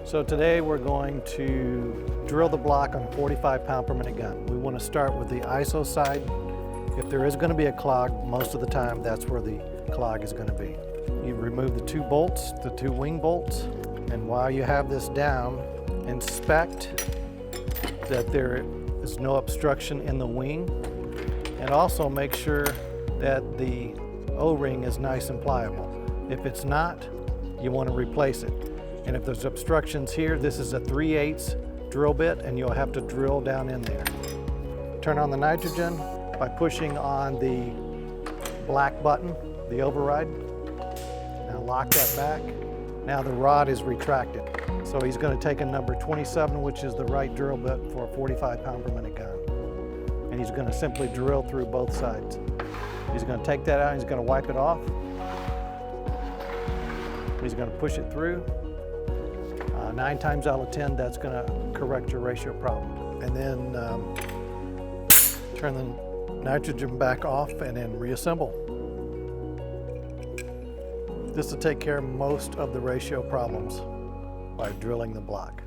So today we're going to drill the block on a 45 pound per minute gun. We want to start with the ISO side. If there is going to be a clog, most of the time that's where the clog is going to be. You remove the two bolts, the two wing bolts, and while you have this down, inspect that there is no obstruction in the wing, and also make sure that the O-ring is nice and pliable. If it's not, you want to replace it. And if there's obstructions here, this is a 3/8 drill bit and you'll have to drill down in there. Turn on the nitrogen by pushing on the black button, the override. Now lock that back. Now the rod is retracted. So he's going to take a number 27, which is the right drill bit for a 45 pound per minute gun. And he's going to simply drill through both sides. He's going to take that out, he's going to wipe it off. He's going to push it through. 9 times out of 10, that's going to correct your ratio problem. And then turn the nitrogen back off and then reassemble. This will take care of most of the ratio problems by drilling the block.